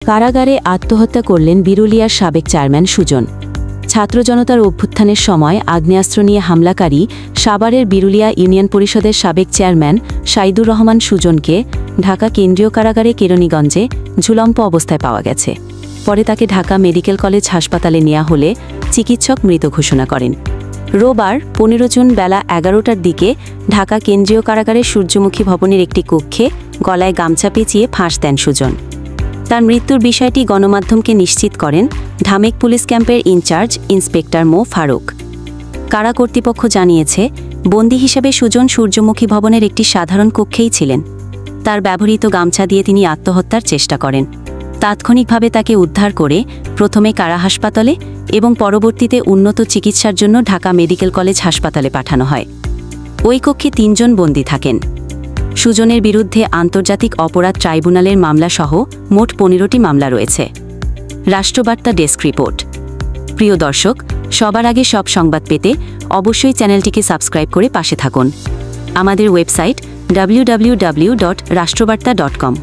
কারাগারে আত্মহত্যা করলেন বিরুলিয়ার সাবেক চেয়ারম্যান সুজন। ছাত্র জনতার অভ্যুত্থানের সময় আগ্নেয়াস্ত্র নিয়ে হামলাকারী সাভারের বিরুলিয়া ইউনিয়ন পরিষদের সাবেক চেয়ারম্যান সাইদুর রহমান সুজনকে ঢাকা কেন্দ্রীয় কারাগারে কেরানীগঞ্জে ঝুলন্ত অবস্থায় পাওয়া গেছে। পরে তাকে ঢাকা মেডিকেল কলেজ হাসপাতালে নেওয়া হলে চিকিৎসক মৃত ঘোষণা করেন। রোববার 15 জুন বেলা 11টার দিকে ঢাকা কেন্দ্রীয় কারাগারের সূর্যমুখী ভবনের একটি কক্ষে গলায় গামছা পেঁচিয়ে ফাঁস দেন সুজন। তার মৃত্যুর বিষয়টি গণমাধ্যমকে নিশ্চিত করেন ঢামেক পুলিশ ক্যাম্পের ইনচার্জ ইন্সপেক্টর মো ফারুক। কারা কর্তৃপক্ষ জানিয়েছে, বন্দী হিসেবে সুজন সূর্যমুখী ভবনের একটি সাধারণ কক্ষেই ছিলেন। তার ব্যবহৃত গামছা দিয়ে তিনি আত্মহত্যার চেষ্টা করেন। তাৎক্ষণিকভাবে তাকে উদ্ধার করে প্রথমে কারা হাসপাতালে এবং পরবর্তীতে উন্নত চিকিৎসার জন্য ঢাকা মেডিকেল কলেজ হাসপাতালে পাঠানো হয়। ওই কক্ষে 3 জন বন্দী থাকেন। সুজনের বিরুদ্ধে আন্তর্জাতিক অপরাধ ট্রাইব্যুনালের মামলাসহ মোট 15টি মামলা রয়েছে। Rashtrabarta desk report. প্রিয় দর্শক, সবার আগে সব সংবাদ পেতে অবশ্যই চ্যানেলটিকে সাবস্ক্রাইব করে পাশে থাকুন। আমাদের ওয়েবসাইট www.rashtrobarta.com।